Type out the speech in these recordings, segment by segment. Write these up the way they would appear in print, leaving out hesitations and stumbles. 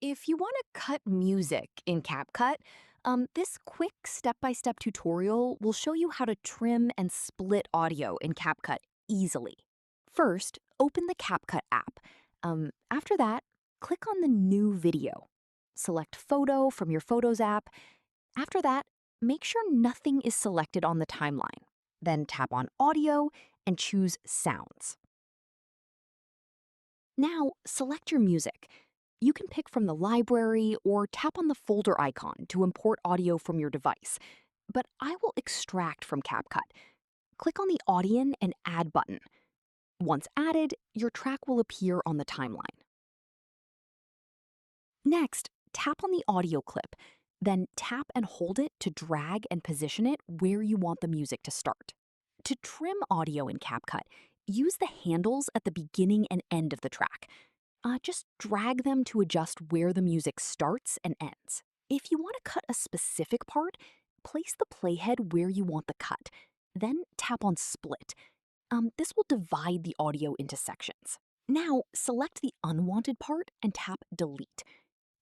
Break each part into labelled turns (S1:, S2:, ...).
S1: If you want to cut music in CapCut, this quick step-by-step tutorial will show you how to trim and split audio in CapCut easily. First, open the CapCut app. After that, click on the New Video. Select Photo from your Photos app. After that, make sure nothing is selected on the timeline. Then tap on Audio and choose Sounds. Now, select your music. You can pick from the library or tap on the folder icon to import audio from your device. But I will extract from CapCut. Click on the Audion and Add button. Once added, your track will appear on the timeline. Next, tap on the audio clip, then tap and hold it to drag and position it where you want the music to start. To trim audio in CapCut, use the handles at the beginning and end of the track. Just drag them to adjust where the music starts and ends. If you want to cut a specific part, place the playhead where you want the cut. Then tap on Split. This will divide the audio into sections. Now, select the unwanted part and tap Delete.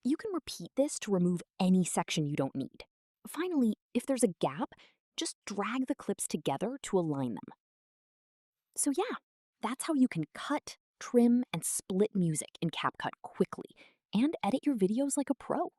S1: You can repeat this to remove any section you don't need. Finally, if there's a gap, just drag the clips together to align them. So yeah, that's how you can cut, trim, and split music in CapCut quickly and edit your videos like a pro.